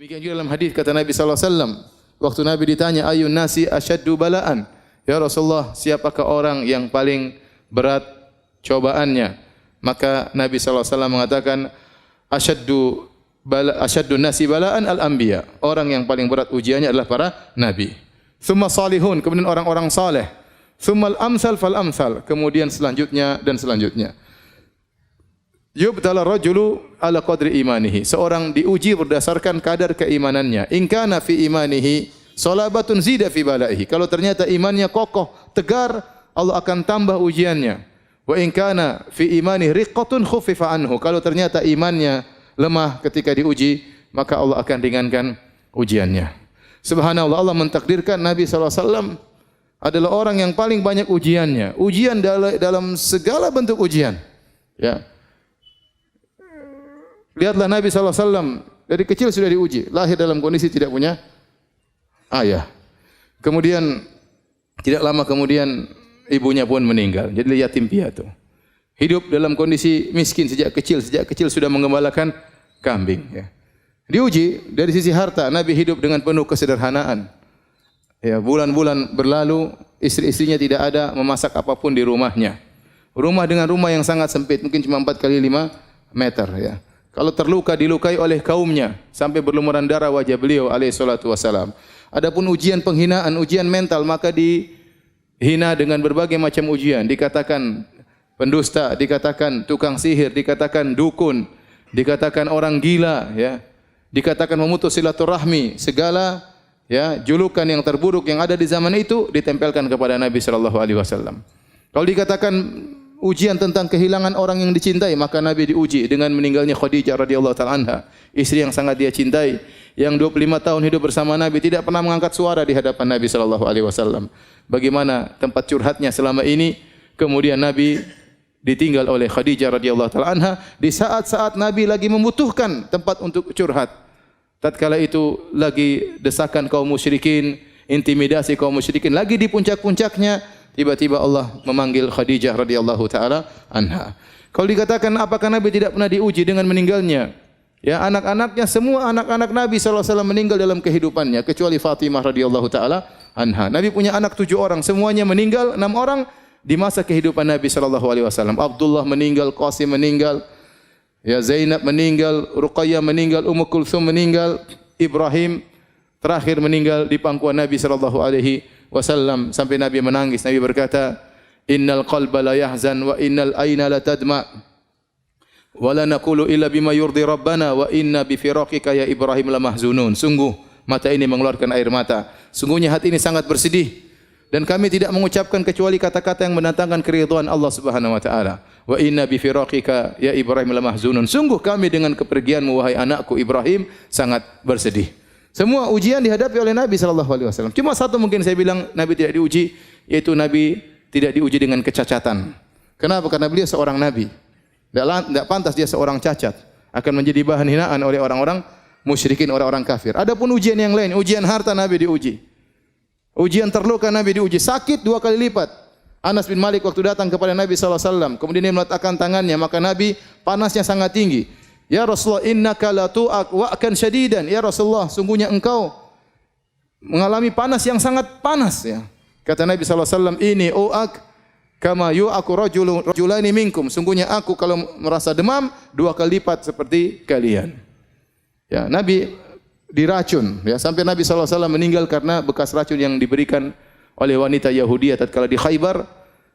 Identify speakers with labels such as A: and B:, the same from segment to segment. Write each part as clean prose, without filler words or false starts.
A: Demikian juga dalam hadis kata Nabi sallallahu alaihi wasallam, waktu Nabi ditanya ayun nasi asyaddu bala'an? Ya Rasulullah, siapakah orang yang paling berat cobaannya? Maka Nabi sallallahu alaihi wasallam mengatakan asyaddu nasi bala'an al-anbiya. Orang yang paling berat ujiannya adalah para nabi. Tsumma salihun, kemudian orang-orang saleh. Tsumma al-amsal fal amsal, kemudian selanjutnya dan selanjutnya. Yubtala rajulu ala qadri imanihi. Seorang diuji berdasarkan kadar keimanannya. In kana fi imanihi salabatun zida fi balaihi. Kalau ternyata imannya kokoh, tegar, Allah akan tambah ujiannya. Wa in kana fi imanihi riqqatun khuffifa anhu. Kalau ternyata imannya lemah ketika diuji, maka Allah akan ringankan ujiannya. Subhanallah, Allah mentakdirkan Nabi sallallahu alaihi wasallam adalah orang yang paling banyak ujiannya. Ujian dalam segala bentuk ujian. Ya. Lihatlah Nabi sallallahu alaihi wasallam dari kecil sudah diuji, lahir dalam kondisi tidak punya ayah. Kemudian tidak lama kemudian ibunya pun meninggal, jadi yatim piatu. Hidup dalam kondisi miskin sejak kecil sudah menggembalakan kambing. Ya. Diuji dari sisi harta, Nabi hidup dengan penuh kesederhanaan. Ya, bulan-bulan berlalu, istri-istrinya tidak ada memasak apapun di rumahnya. Rumah dengan rumah yang sangat sempit, mungkin cuma 4 kali 5 meter. Ya. Kalau terluka dilukai oleh kaumnya sampai berlumuran darah wajah beliau alaihi salatu wasalam. Adapun ujian penghinaan, ujian mental, maka dihina dengan berbagai macam ujian. Dikatakan pendusta, dikatakan tukang sihir, dikatakan dukun, dikatakan orang gila, ya. Dikatakan memutus silaturahmi, segala ya julukan yang terburuk yang ada di zaman itu ditempelkan kepada Nabi sallallahu alaihi wasallam. Kalau dikatakan ujian tentang kehilangan orang yang dicintai, maka Nabi diuji dengan meninggalnya Khadijah radhiyallahu taala anha, istri yang sangat dia cintai, yang 25 tahun hidup bersama Nabi, tidak pernah mengangkat suara di hadapan Nabi sallallahu alaihi wasallam. Bagaimana tempat curhatnya selama ini, kemudian Nabi ditinggal oleh Khadijah radhiyallahu taala anha di saat-saat Nabi lagi membutuhkan tempat untuk curhat. Tatkala itu lagi desakan kaum musyrikin, intimidasi kaum musyrikin lagi di puncak-puncaknya, tiba-tiba Allah memanggil Khadijah radhiyallahu taala anha. Kalau dikatakan apakah Nabi tidak pernah diuji dengan meninggalnya? Ya, anak-anaknya semua anak-anak Nabi sallallahu alaihi wasallam meninggal dalam kehidupannya kecuali Fatimah radhiyallahu taala anha. Nabi punya anak 7 orang, semuanya meninggal, 6 orang di masa kehidupan Nabi sallallahu alaihi wasallam. Abdullah meninggal, Qasim meninggal, ya Zainab meninggal, Ruqayyah meninggal, Ummu Kulsum meninggal, Ibrahim terakhir meninggal di pangkuan Nabi sallallahu alaihi wasallam sampai Nabi menangis. Nabi berkata, "Innal qalba la yahzan wa innal aina la tadma wa la naqulu illa bima yurdi rabbana wa inna bi firaqika ya Ibrahim la mahzunun." Sungguh mata ini mengeluarkan air mata. Sungguhnya hati ini sangat bersedih dan kami tidak mengucapkan kecuali kata-kata yang mendatangkan keridhaan Allah Subhanahu wa taala. Wa inna bi firaqika ya Ibrahim la mahzunun. Sungguh kami dengan kepergianmu wahai anakku Ibrahim sangat bersedih. Semua ujian dihadapi oleh Nabi sallallahu alaihi wasallam. Cuma satu mungkin saya bilang Nabi tidak diuji, yaitu Nabi tidak diuji dengan kecacatan. Kenapa? Karena beliau seorang nabi. Tidak pantas dia seorang cacat, akan menjadi bahan hinaan oleh orang-orang musyrikin, orang-orang kafir. Adapun ujian yang lain, ujian harta Nabi diuji. Ujian terluka Nabi diuji, sakit 2 kali lipat. Anas bin Malik waktu datang kepada Nabi sallallahu alaihi wasallam, kemudian dia meletakkan tangannya, maka Nabi panasnya sangat tinggi. Ya Rasulullah, innaka la tu'ak wa'kan syadidan. Ya Rasulullah, sungguhnya engkau mengalami panas yang sangat panas, ya. Kata Nabi sallallahu alaihi wasallam, ini u'ak kama yu'aku rajulani minkum. Sungguhnya aku kalau merasa demam 2 kali lipat seperti kalian. Ya, Nabi diracun, ya, sampai Nabi sallallahu alaihi wasallam meninggal karena bekas racun yang diberikan oleh wanita Yahudi tatkala di Khaybar.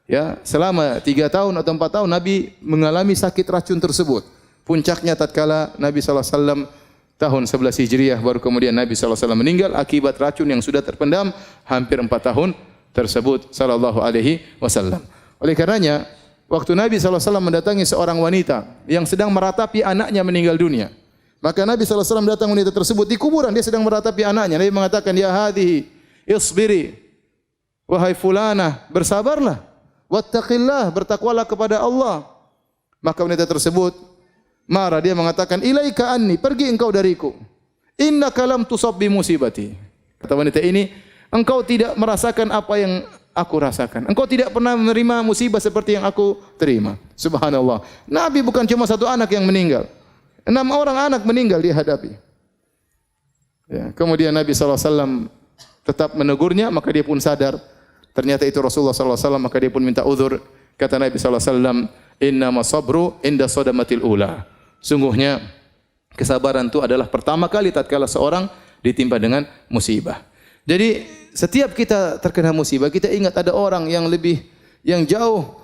A: Ya, selama 3 tahun atau 4 tahun Nabi mengalami sakit racun tersebut. Puncaknya tatkala Nabi sallallahu alaihi wasallam tahun 11 Hijriah, baru kemudian Nabi sallallahu alaihi wasallam meninggal akibat racun yang sudah terpendam hampir 4 tahun tersebut sallallahu alaihi wasallam. Oleh karenanya, waktu Nabi sallallahu alaihi wasallam mendatangi seorang wanita yang sedang meratapi anaknya meninggal dunia, maka Nabi sallallahu alaihi wasallam datang wanita tersebut di kuburan, dia sedang meratapi anaknya. Nabi mengatakan, "Ya hadhihi, isbiri." Wahai fulanah, bersabarlah. Wattaqillah, bertakwalah kepada Allah. Maka wanita tersebut marah, dia mengatakan, "Ilaika anni, pergi engkau dariku. Innaka lam tusab bi musibati." Kata wanita ini, engkau tidak merasakan apa yang aku rasakan. Engkau tidak pernah menerima musibah seperti yang aku terima. Subhanallah. Nabi bukan cuma 1 anak yang meninggal. 6 orang anak meninggal dia hadapi. Ya. Kemudian Nabi SAW tetap menegurnya, maka dia pun sadar ternyata itu Rasulullah SAW, maka dia pun minta uzur. Kata Nabi SAW, innama sabru inda sodamatil ula. Sungguhnya kesabaran itu adalah pertama kali tatkala seorang ditimpa dengan musibah. Jadi setiap kita terkena musibah, kita ingat ada orang yang jauh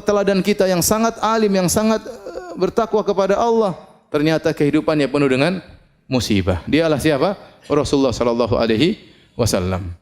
A: teladan kita, yang sangat alim, yang sangat bertakwa kepada Allah. Ternyata kehidupannya penuh dengan musibah. Dialah siapa? Rasulullah sallallahu alaihi wasallam.